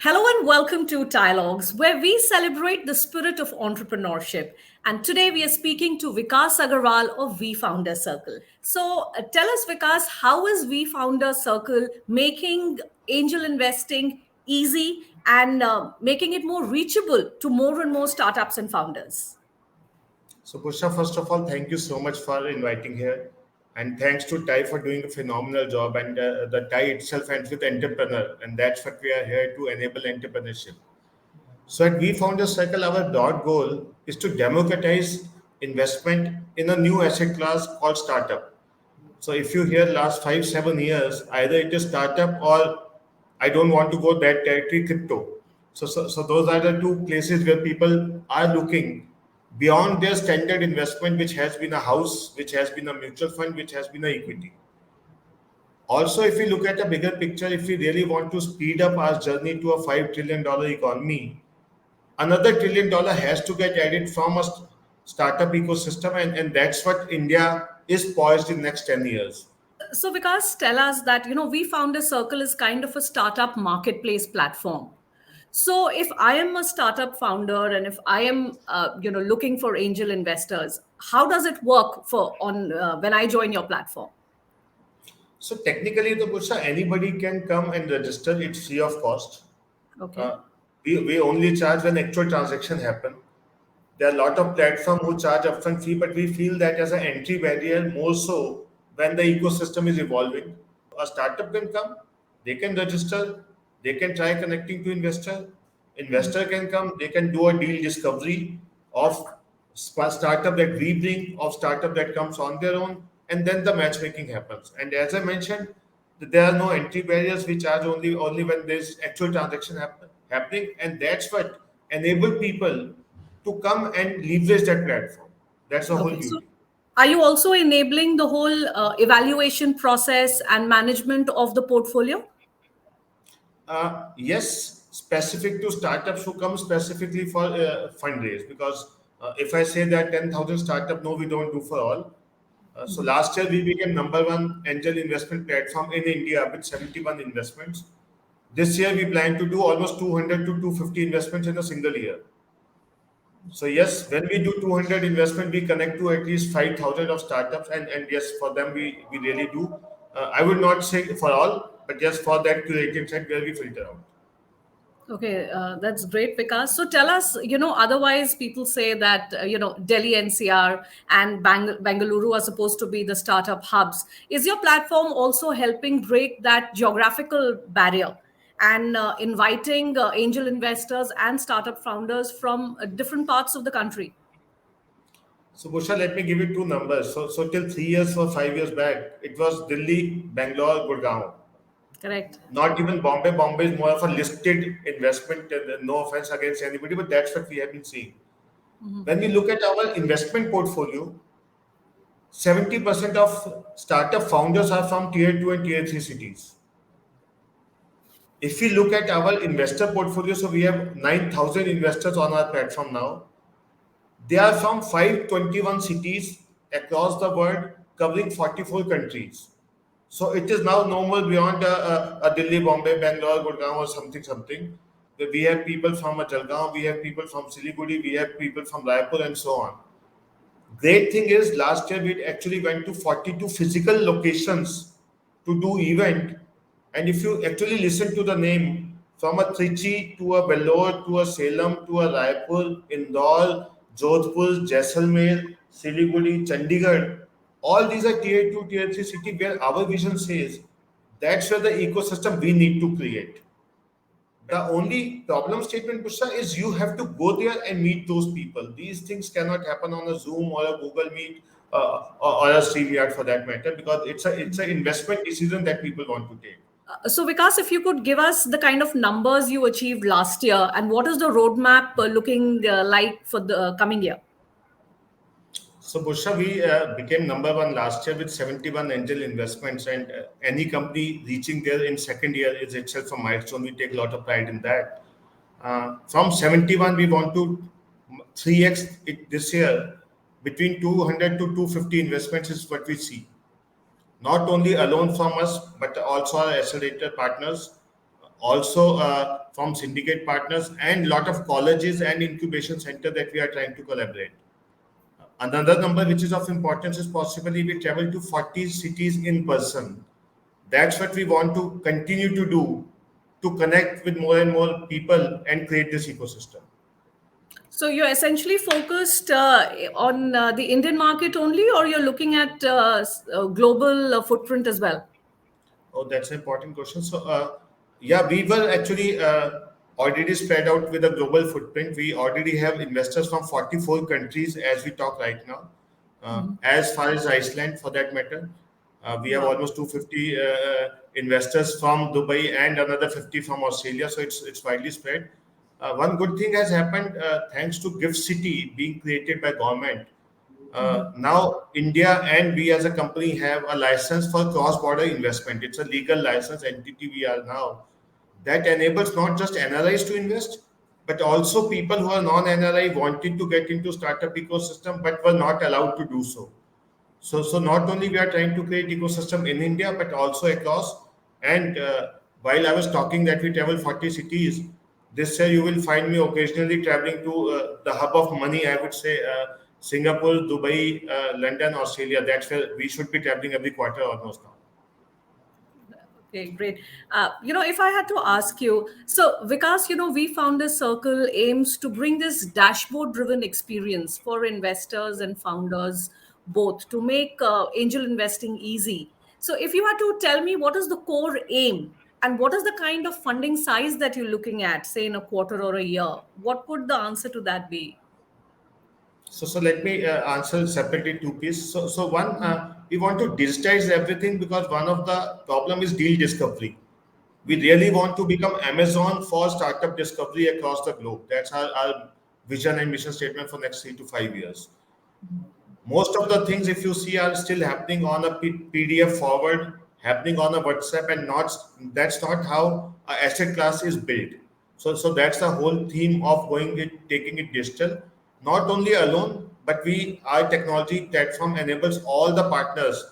Hello and welcome to TiElogues, where we celebrate the spirit of entrepreneurship. And today we are speaking to Vikas Agarwal of V Founder Circle. So tell us, Vikas, how is V Founder Circle making angel investing easy and making it more reachable to more and more startups and founders? So, Pusha, first of all, thank you so much for inviting here. And thanks to TiE for doing a phenomenal job. And the TiE itself ends with entrepreneur. And that's what we are here to enable entrepreneurship. So, at We Founders Circle, our broad goal is to democratize investment in a new asset class called startup. So, if you hear last 5, 7 years, either it is startup or I don't want to go that territory, crypto. So those are the two places where people are looking beyond their standard investment, which has been a house, which has been a mutual fund, which has been a equity. Also, if we look at a bigger picture, if we really want to speed up our journey to a $5 trillion economy, another $1 trillion has to get added from a startup ecosystem, and that's what India is poised in next 10 years. So, Vikas, tell us that, We Founder Circle is kind of a startup marketplace platform. So, if I am a startup founder and if I am, looking for angel investors, how does it work for on when I join your platform? So technically, the Pusha, anybody can come and register. It's free of cost. Okay. Uh, we only charge when actual transaction happen. There are a lot of platforms who charge upfront fee, but we feel that as an entry barrier more so when the ecosystem is evolving. So a startup can come, they can register, they can try connecting to investor. Investor can come, they can do a deal discovery of startup that we bring, of startup that comes on their own, and then the matchmaking happens. And as I mentioned, there are no entry barriers. We charge only when there's actual transaction happening, and that's what enable people to come and leverage that platform. That's the whole Okay. So, beauty. are you also enabling the whole evaluation process and management of the portfolio? Yes, specific to startups who come specifically for fundraise, because if I say that 10,000 startup, no, we don't do for all. So last year we became number one angel investment platform in India with 71 investments. This year we plan to do almost 200 to 250 investments in a single year. So yes, when we do 200 investment, we connect to at least 5,000 of startups, and yes, for them we really do. I would not say for all, but just for that curated set where we filter out. Okay, that's great, Vikas. So tell us, otherwise people say that, Delhi NCR and Bangalore are supposed to be the startup hubs. Is your platform also helping break that geographical barrier and inviting angel investors and startup founders from different parts of the country? So Busha, let me give you two numbers. So till 3 years or 5 years back, it was Delhi, Bangalore, Gurgaon. Correct. Not even Bombay. Bombay is more of a listed investment. No offense against anybody, but that's what we have been seeing. When we look at our investment portfolio, 70% of startup founders are from tier 2 and tier 3 cities. If we look at our investor portfolio, so we have 9,000 investors on our platform now. They are from 521 cities across the world, covering 44 countries. So it is now no more beyond a Delhi, Bombay, Bangalore, Gurgaon, or something. We have people from Jalgaon, we have people from Siliguri, we have people from Raipur, and so on. Great thing is last year we actually went to 42 physical locations to do event. And if you actually listen to the name, from a Trichy to a Vellore to a Salem to a Raipur, Indore, Jodhpur, Jaisalmer, Siliguri, Chandigarh, all these are tier 2, tier 3 city where our vision says that's where the ecosystem we need to create. The only problem statement, Pusha, is you have to go there and meet those people. These things cannot happen on a Zoom or a Google Meet or a StreamYard for that matter, because it's an investment decision that people want to take. So, Vikas, if you could give us the kind of numbers you achieved last year and what is the roadmap looking like for the coming year? So, Busha, we became number one last year with 71 angel investments, and any company reaching there in second year is itself a milestone. We take a lot of pride in that. From 71, we want to 3x it this year. Between 200 to 250 investments is what we see. Not only alone from us, but also our accelerator partners. also from syndicate partners, and lot of colleges and incubation center that we are trying to collaborate. Another number which is of importance is possibly we travel to 40 cities in person. That's what we want to continue to do, to connect with more and more people and create this ecosystem. So you're essentially focused on the Indian market only, or you're looking at global footprint as well? Oh, that's an important question. So, yeah, we were actually already spread out with a global footprint. We already have investors from 44 countries as we talk right now, as far as Iceland for that matter. We have Wow. almost 250 investors from Dubai and another 50 from Australia. So it's widely spread. One good thing has happened thanks to Gift City being created by government. Now, India and we as a company have a license for cross-border investment. It's a legal license entity we are now. That enables not just NRIs to invest, but also people who are non-NRI wanting to get into startup ecosystem but were not allowed to do so. So not only we are trying to create ecosystem in India, but also across. And while I was talking that we travel 40 cities, this year you will find me occasionally traveling to the hub of money. I would say Singapore, Dubai, London, Australia. That's where we should be traveling every quarter almost now. Okay, great. If I had to ask you, so Vikas, we Founders Circle aims to bring this dashboard-driven experience for investors and founders both to make angel investing easy. So, if you had to tell me what is the core aim and what is the kind of funding size that you're looking at, say in a quarter or a year, what would the answer to that be? So let me answer separately two pieces. So one, we want to digitize everything because one of the problem is deal discovery. We really want to become Amazon for startup discovery across the globe. That's our vision and mission statement for next 3 to 5 years. Most of the things, if you see, are still happening on a PDF forward, happening on a WhatsApp, and not that's not how a asset class is built. So that's the whole theme of going it, taking it digital. Not only alone, but our technology platform enables all the partners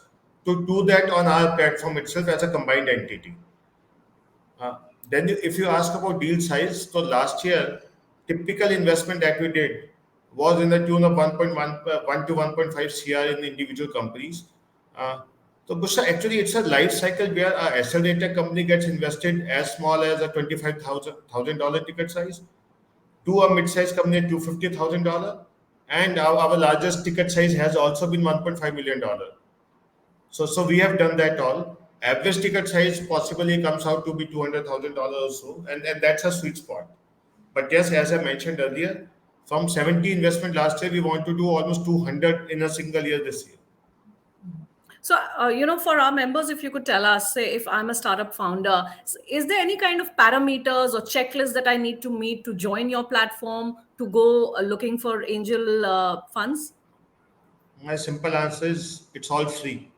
to do that on our platform itself as a combined entity. Uh, if you ask about deal size, so last year, typical investment that we did was in the tune of 1.1 to 1.5 CR in individual companies. Uh, so, Bushra, actually, it's a life cycle where a accelerator company gets invested as small as a $25,000 ticket size to a mid-sized company at $250,000, and our largest ticket size has also been $1.5 million. So we have done that all. Average ticket size possibly comes out to be $200,000 or so, and that's a sweet spot. But yes, as I mentioned earlier, from 70 investment last year, we want to do almost 200 in a single year this year. So, for our members, if you could tell us, say, if I'm a startup founder, is there any kind of parameters or checklist that I need to meet to join your platform to go looking for angel funds? My simple answer is it's all free.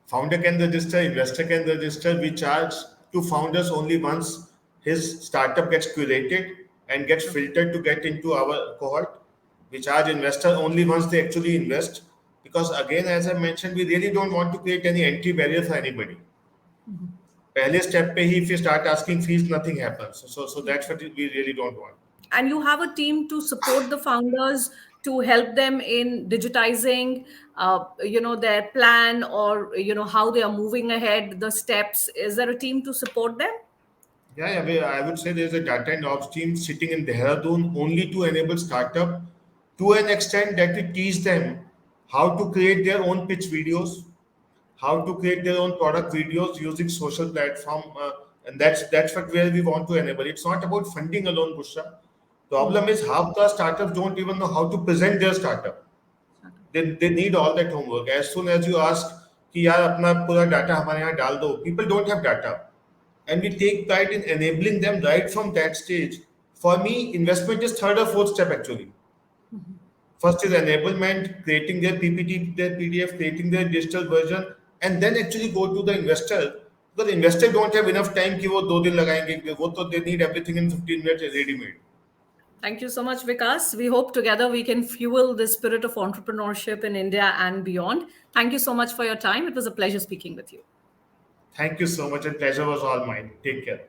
Founder can register, investor can register. We charge to founders only once his startup gets curated and gets filtered to get into our cohort. We charge investor only once they actually invest. Because again, as I mentioned, we really don't want to create any entry barrier for anybody. पहले step पे ही if you start asking fees, nothing happens. So that's what we really don't want. And you have a team to support the founders to help them in digitizing, their plan or how they are moving ahead, the steps. Is there a team to support them? Yeah, I would say there's a data and ops team sitting in Dehradun only to enable startup to an extent that we teach them how to create their own pitch videos, how to create their own product videos using social platform, and that's what where we want to enable. It's not about funding alone, Bushra. Problem is half the startups don't even know how to present their startup. They need all that homework. As soon as you ask कि यार अपना पूरा data हमारे यहाँ डाल दो, people don't have data. And we take pride in enabling them right from that stage. For me, investment is third or fourth step actually. First is enablement, creating their PPT, their PDF, creating their digital version, and then actually go to the investor. Because investor don't have enough time कि वो 2 दिन लगाएंगे, वो तो they need everything in 15 minutes ready made. Thank you so much, Vikas. We hope together we can fuel the spirit of entrepreneurship in India and beyond. Thank you so much for your time. It was a pleasure speaking with you. Thank you so much, and pleasure was all mine. Take care.